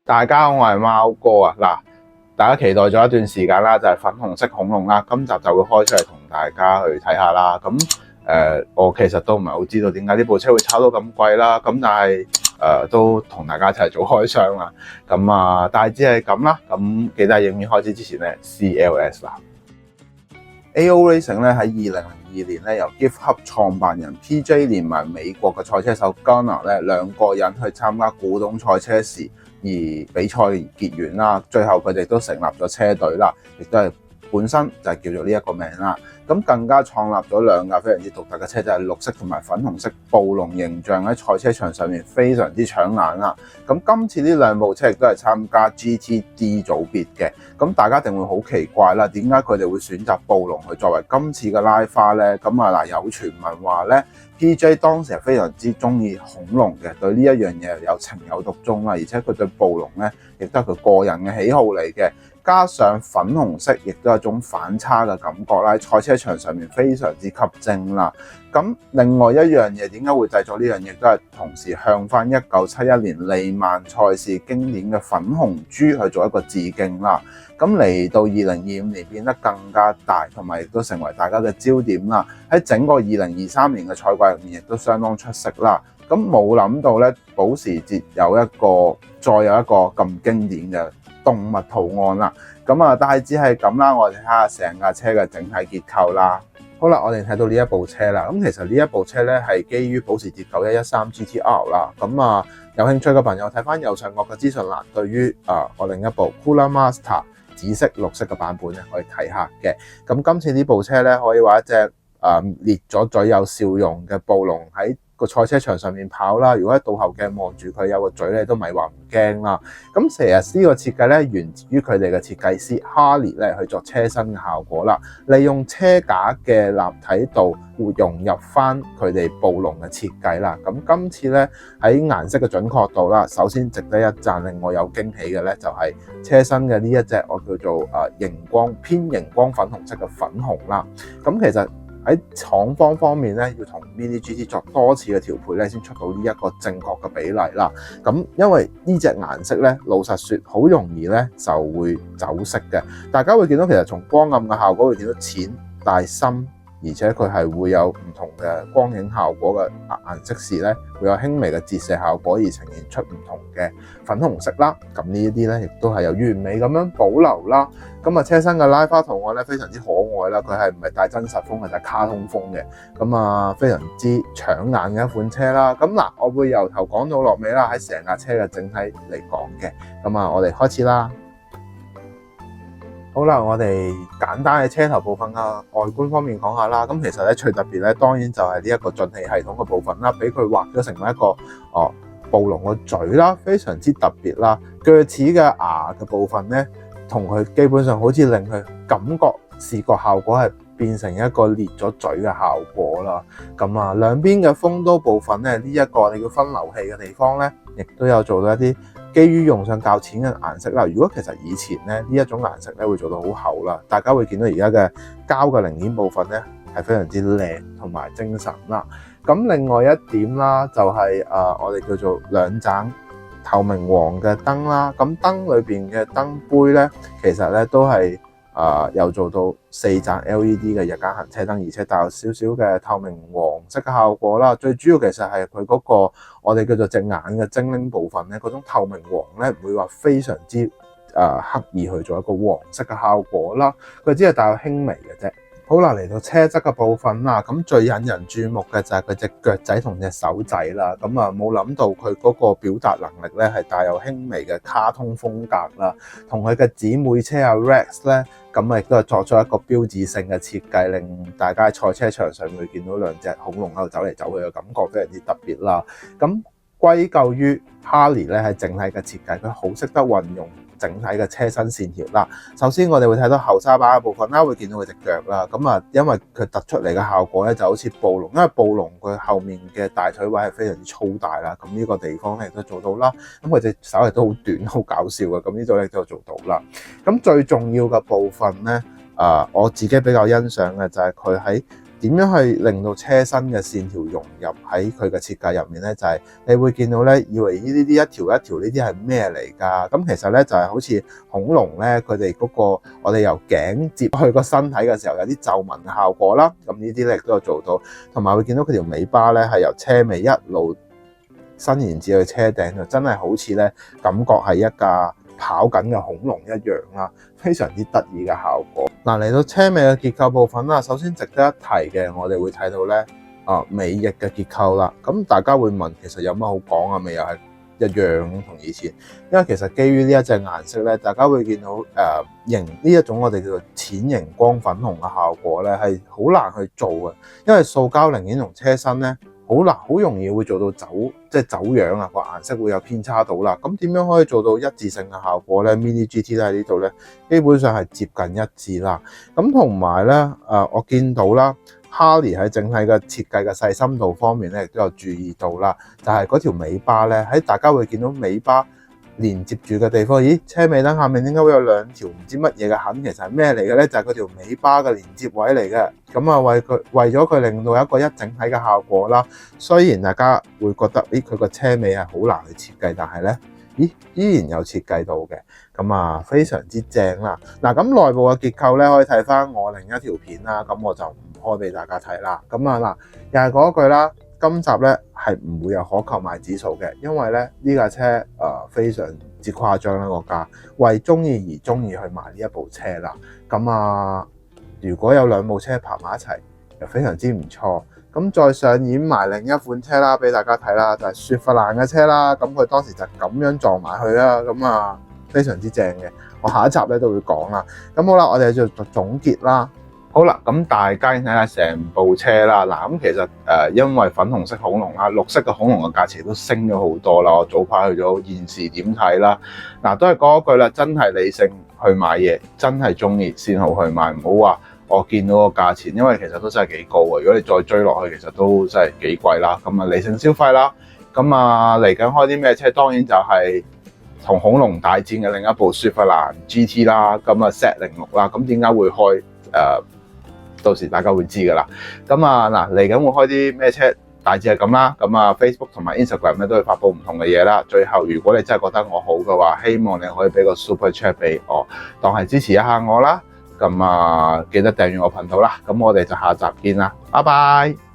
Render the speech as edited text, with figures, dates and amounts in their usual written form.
大家好，我係貓哥啊！嗱，大家期待咗一段時間啦，就係粉紅色恐龍啦。今集就會開出嚟同大家去睇下啦。咁我其實都唔係好知道點解呢部車會炒到咁貴啦。咁但係都同大家一齊做開箱啦。咁啊，大致係咁啦。咁記得影片開始之前咧 ，CLS 啦。AO Racing 咧喺2002年咧，由 Gift Hub 創辦人 PJ 連埋美國嘅賽車手 Gunnar 咧兩個人去參加古董賽車時而比賽結緣啦，最後佢哋都成立咗車隊啦，亦都係本身就係叫做呢一個名啦。咁更加創立咗兩架非常之獨特嘅車，就係綠色同埋粉紅色暴龍形象喺賽車場上面非常之搶眼啦。咁今次呢兩部車亦都係參加 GTD 組別嘅，咁大家一定會好奇怪啦，點解佢哋會選擇暴龍去作為今次嘅拉花呢？咁啊嗱，有傳聞話呢 PJ 當時係非常之中意恐龍嘅，對呢一樣嘢有情有獨鍾啦，而且佢對暴龍呢亦都係佢個人嘅喜好嚟嘅。加上粉紅色，亦都有一種反差嘅感覺啦，喺賽車場上面非常之吸睛啦。咁另外一樣嘢點解會製作呢樣嘢，都係同時向翻1971年利曼賽事經典嘅粉紅豬去做一個致敬啦。咁嚟到2025年變得更加大，同埋亦都成為大家嘅焦點啦。喺整個2023年嘅賽季入面，亦都相當出色啦。咁冇諗到咧，保時捷再有一個咁經典嘅動物圖案啦。咁啊，大致係咁啦。我哋睇下成架車嘅整體結構啦。好啦，我哋睇到呢一部車啦。咁其實呢一部車咧係基於保時捷9113 GT-R 啦。咁啊，有興趣嘅朋友睇翻右上角嘅資訊欄，對於我另一部 Cooler Master 紫色、綠色嘅版本咧可以睇下嘅。咁今次呢部車咧可以話一隻裂咗嘴有笑容嘅暴龍喺個賽車場上面跑啦，如果喺倒後鏡望住佢有個嘴咧，都咪話唔驚啦。咁其實呢個設計咧源自於佢哋嘅設計師 Harley 咧去做車身嘅效果啦，利用車架嘅立體度會融入翻佢哋暴龍嘅設計啦。咁今次咧喺顏色嘅準確度啦，首先值得一讚，令我有驚喜嘅咧就係車身嘅呢一隻我叫做偏熒光粉紅色嘅粉紅啦。咁其實喺廠方面咧，要同 Mini GT 作多次嘅調配咧，先出到呢一個正確嘅比例啦。咁因為呢隻顏色咧，老實說好容易咧就會走色嘅。大家會見到其實從光暗嘅效果會見到淺但深，而且佢係會有唔同嘅光影效果嘅顏色時咧，會有輕微嘅折射效果而呈現出唔同嘅粉紅色啦。咁呢一啲咧，亦都係有完美咁樣保留啦。咁啊，車身嘅拉花圖案咧非常之可愛啦，佢係唔係帶真實風，係帶卡通風嘅。咁啊，非常之搶眼嘅一款車啦。咁嗱，我會由頭講到落尾啦，喺成架車嘅整體嚟講嘅。咁啊，我哋開始啦。好啦，我哋簡單嘅車頭部分嘅外觀方面講下啦。咁其實咧最特別咧，當然就係呢一個進氣系統嘅部分啦，俾佢畫咗成為一個暴龍嘅嘴啦，非常之特別啦。鋸齒嘅牙嘅部分咧，同佢基本上好似令佢感覺視覺效果係變成一個裂咗嘴嘅效果啦。咁啊，兩邊嘅風刀部分咧，呢一個你叫分流器嘅地方咧，亦都有做到一啲基於用上較淺嘅顏色啦。如果其實以前咧呢一種顏色咧會做到好厚啦，大家會見到而家嘅膠嘅零件部分咧係非常之靚同埋精神啦。咁另外一點啦，就係我哋叫做兩盞透明黃嘅燈啦。咁燈裏邊嘅燈杯咧，其實咧都係又做到4盞 LED 嘅日間行車燈，而且帶有少少嘅透明黃色嘅效果啦。最主要其實係佢嗰個我哋叫做隻眼嘅精靈部分咧，嗰種透明黃咧唔會話非常之刻意去做一個黃色嘅效果啦，佢只係帶有輕微嘅啫。好啦，嚟到車側嘅部分啦，咁最引人注目嘅就係佢隻腳仔同隻手仔啦。咁啊，冇諗到佢嗰個表達能力咧係帶有輕微嘅卡通風格啦，同佢嘅姊妹車Rex咧，咁啊亦都係作出一個標誌性嘅設計，令大家喺賽車場上會見到兩隻恐龍喺度走嚟走去嘅感覺非常之特別啦。咁歸咎於 Harley 咧係整體嘅設計，佢好識得運用整體嘅車身線條啦。首先我哋會睇到後沙把嘅部分啦，會見到佢隻腳啦。咁啊，因為佢突出嚟嘅效果咧就好似暴龍，因為暴龍佢後面嘅大腿位係非常之粗大啦。咁呢個地方咧亦都做到啦。咁佢隻手亦都好短，好搞笑嘅。咁呢度咧都做到啦。咁最重要嘅部分咧，我自己比較欣賞嘅就係佢喺點樣去令到車身嘅線條融入喺佢嘅設計入面咧？就係你會見到咧，以為呢啲一條一條呢啲係咩嚟㗎？咁其實咧就係好似恐龍咧，佢哋嗰個我哋由頸接去個身體嘅時候有啲皺紋嘅效果啦。咁呢啲咧亦都有做到，同埋會見到佢條尾巴咧係由車尾一路伸延至去車頂，就真係好似咧感覺係一架跑緊嘅恐龍一樣啦，非常之得意嘅效果。嗱，嚟到車尾嘅結構部分啦，首先值得一提嘅，我哋會睇到咧尾翼嘅結構啦。咁大家會問，其實有乜好講啊？尾又係一樣同以前，因為其實基於呢一隻顏色咧，大家會見到熒呢一種我哋叫做淺熒光粉紅嘅效果咧，係好難去做嘅，因為塑膠零件同車身咧。好容易會做到走樣啊，個顏色會有偏差到啦。咁點樣可以做到一致性嘅效果咧？Mini GT 咧喺呢度咧，基本上係接近一致啦。咁同埋咧，我見到啦，Harley 喺整體嘅設計嘅細心度方面咧，亦都有注意到啦。就係嗰條尾巴咧，喺大家會見到尾巴連接住嘅地方，咦？車尾燈下面點解會有兩條唔知乜嘢嘅痕？其實係咩嚟嘅咧？就係嗰條尾巴嘅連接位嚟嘅。咁啊，為咗佢令到一個一整體嘅效果啦。雖然大家會覺得，佢個車尾係好難去設計，但係咧，依然有設計到嘅。咁啊，非常之正啦。嗱，咁內部嘅結構咧，可以睇翻我另一條片啦。咁我就唔開俾大家睇啦。咁啊嗱，又係嗰句啦。今集咧係唔會有可購買指數嘅，因為咧呢架車非常之誇張啦個價，為中意而中意去買呢一部車啦。咁啊，如果有兩部車爬埋一齊，又非常之唔錯。咁再上演埋另一款車啦，俾大家睇啦，就係雪佛蘭嘅車啦。咁佢當時就咁樣撞埋去啦，咁啊非常之正嘅。我下一集咧都會講啦。咁好啦，我哋就做總結啦。好啦，咁大家睇下成部車啦。嗱，咁其實因為粉紅色恐龍啦，綠色嘅恐龍嘅價錢都升咗好多啦。我早排去咗現時點睇啦。嗱，都係嗰句啦，真係理性去買嘢，真係中意先好去買，唔好話我見到個價錢，因為其實都真係幾高啊。如果你再追落去，其實都真係幾貴啦。咁啊，理性消費啦。咁啊，嚟緊開啲咩車？當然就係同恐龍大戰嘅另一部雪佛蘭 GT 啦。咁啊 Z06啦。咁點解會開到時大家會知噶啦。咁啊嗱，嚟緊會開啲咩車，大致係咁啦。咁啊 Facebook 同埋 Instagram 咧都會發布唔同嘅嘢啦。最後如果你真係覺得我好嘅話，希望你可以俾個 Super Chat 俾我，當係支持一下我啦。咁啊記得訂閱我頻道啦。咁我哋就下集見啦，拜拜。